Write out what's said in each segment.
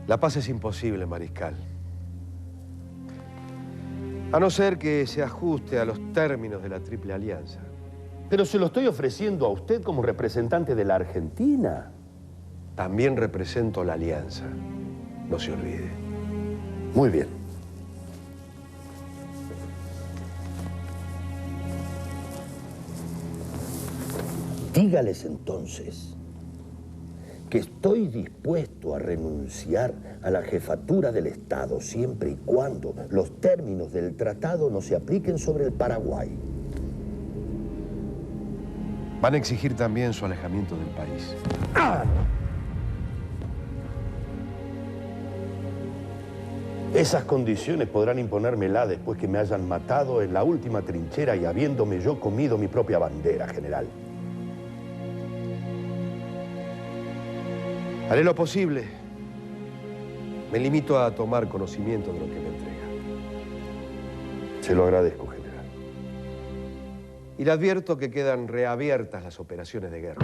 La paz es imposible, mariscal. A no ser que se ajuste a los términos de la Triple Alianza. Pero se lo estoy ofreciendo a usted como representante de la Argentina. También represento la Alianza. No se olvide. Muy bien. Dígales entonces que estoy dispuesto a renunciar a la jefatura del Estado siempre y cuando los términos del tratado no se apliquen sobre el Paraguay. Van a exigir también su alejamiento del país. Esas condiciones podrán imponérmela después que me hayan matado en la última trinchera y habiéndome yo comido mi propia bandera, general. Haré lo posible. Me limito a tomar conocimiento de lo que me entrega. Se lo agradezco, general. Y le advierto que quedan reabiertas las operaciones de guerra.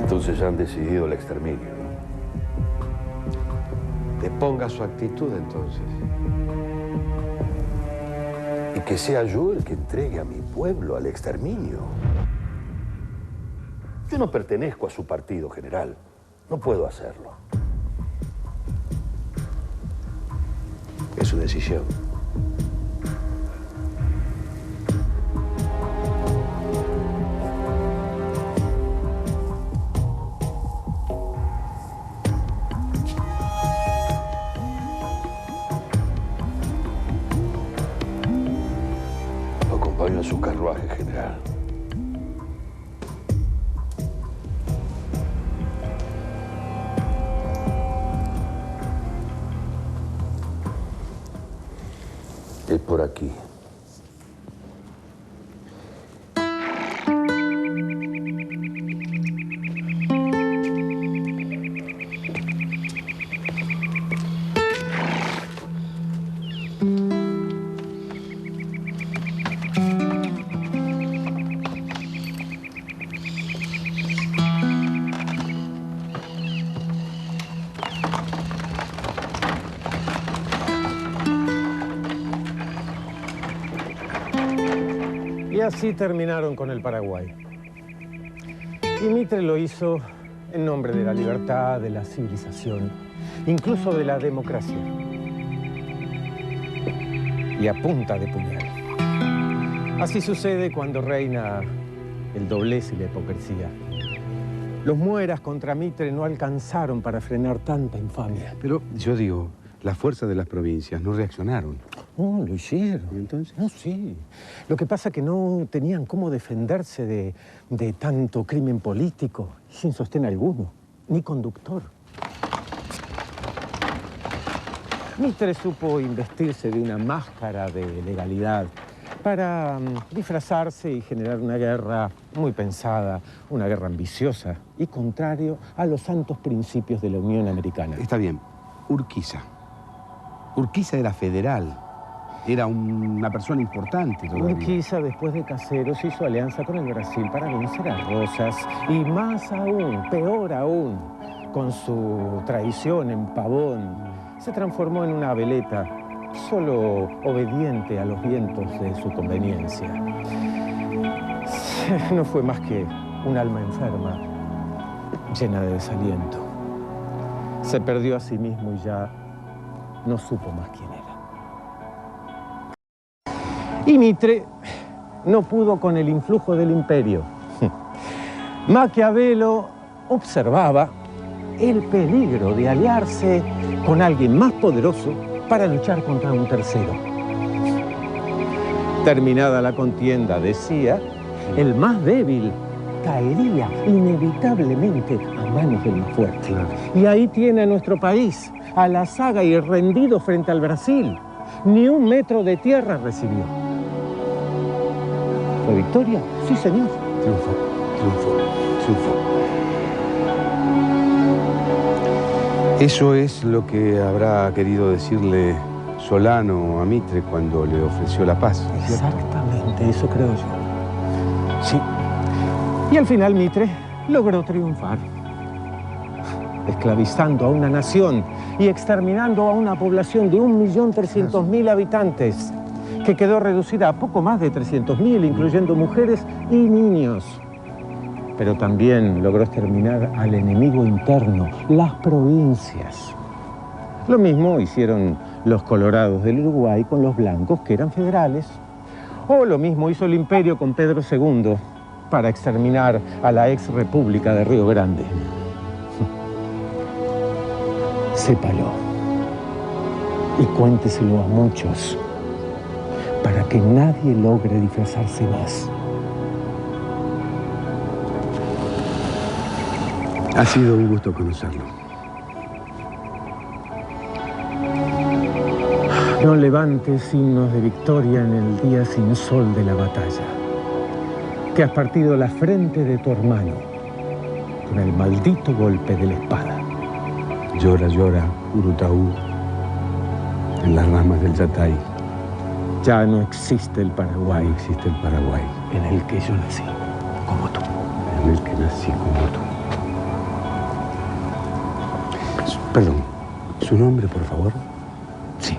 Entonces ya han decidido el exterminio, ¿no? Deponga su actitud, entonces. Y que sea yo el que entregue a mi pueblo al exterminio. Yo no pertenezco a su partido, general. No puedo hacerlo. Es su decisión. Lo acompaño a su carruaje, general. Es por aquí. Y así terminaron con el Paraguay. Y Mitre lo hizo en nombre de la libertad, de la civilización, incluso de la democracia. Y a punta de puñal. Así sucede cuando reina el doblez y la hipocresía. Los mueras contra Mitre no alcanzaron para frenar tanta infamia. Pero yo digo, las fuerzas de las provincias no reaccionaron. No, lo hicieron. ¿Y entonces? No, sí. Lo que pasa es que no tenían cómo defenderse de tanto crimen político, sin sostén alguno, ni conductor. Mitre supo investirse de una máscara de legalidad para disfrazarse y generar una guerra muy pensada, una guerra ambiciosa y contrario a los santos principios de la Unión Americana. Está bien, Urquiza. Urquiza era federal. Era una persona importante todavía. Urquiza, después de Caseros, hizo alianza con el Brasil para vencer a Rosas. Y más aún, peor aún, con su traición en Pavón, se transformó en una veleta, solo obediente a los vientos de su conveniencia. No fue más que un alma enferma, llena de desaliento. Se perdió a sí mismo y ya no supo más quién era. Y Mitre no pudo con el influjo del imperio. Maquiavelo observaba el peligro de aliarse con alguien más poderoso para luchar contra un tercero. Terminada la contienda, decía, el más débil caería inevitablemente a manos del más fuerte. Claro. Y ahí tiene a nuestro país, a la saga y rendido frente al Brasil. Ni un metro de tierra recibió. ¿Fue victoria? Sí, señor. Triunfo, triunfo, triunfo. Eso es lo que habrá querido decirle Solano a Mitre cuando le ofreció la paz. Exactamente, eso creo yo. Sí. Y al final Mitre logró triunfar, esclavizando a una nación y exterminando a una población de 1.300.000 habitantes, que quedó reducida a poco más de 300.000, incluyendo mujeres y niños. Pero también logró exterminar al enemigo interno, las provincias. Lo mismo hicieron los colorados del Uruguay con los blancos, que eran federales. O lo mismo hizo el imperio con Pedro II para exterminar a la ex república de Río Grande. Sépalo y cuénteselo a muchos para que nadie logre disfrazarse más. Ha sido un gusto conocerlo. No levantes signos de victoria en el día sin sol de la batalla, que has partido la frente de tu hermano con el maldito golpe de la espada. Llora, llora, Urutaú, en las ramas del Yatay. Ya no existe el Paraguay. No existe el Paraguay. En el que yo nací, como tú. En el que nací como tú. Perdón, ¿su nombre, por favor? Sí.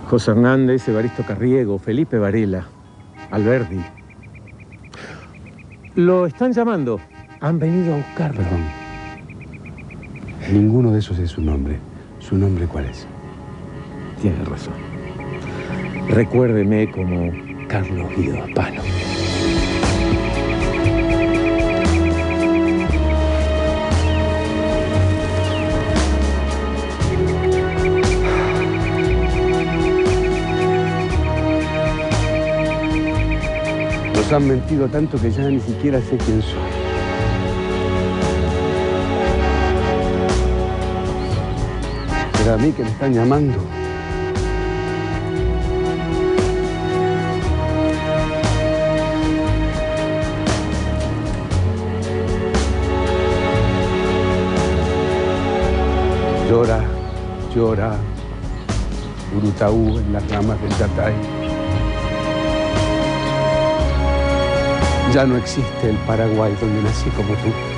José Hernández, Evaristo Carriego, Felipe Varela, Alberdi. Lo están llamando. Han venido a buscarlo. Perdón. Ninguno de esos es su nombre. ¿Su nombre cuál es? Tiene razón. Recuérdeme como Carlos Guido Spano. Nos han mentido tanto que ya ni siquiera sé quién soy. Pero a mí que me están llamando. Llora, llora, Urutaú en las ramas del Yatay. Ya no existe el Paraguay donde nací como tú.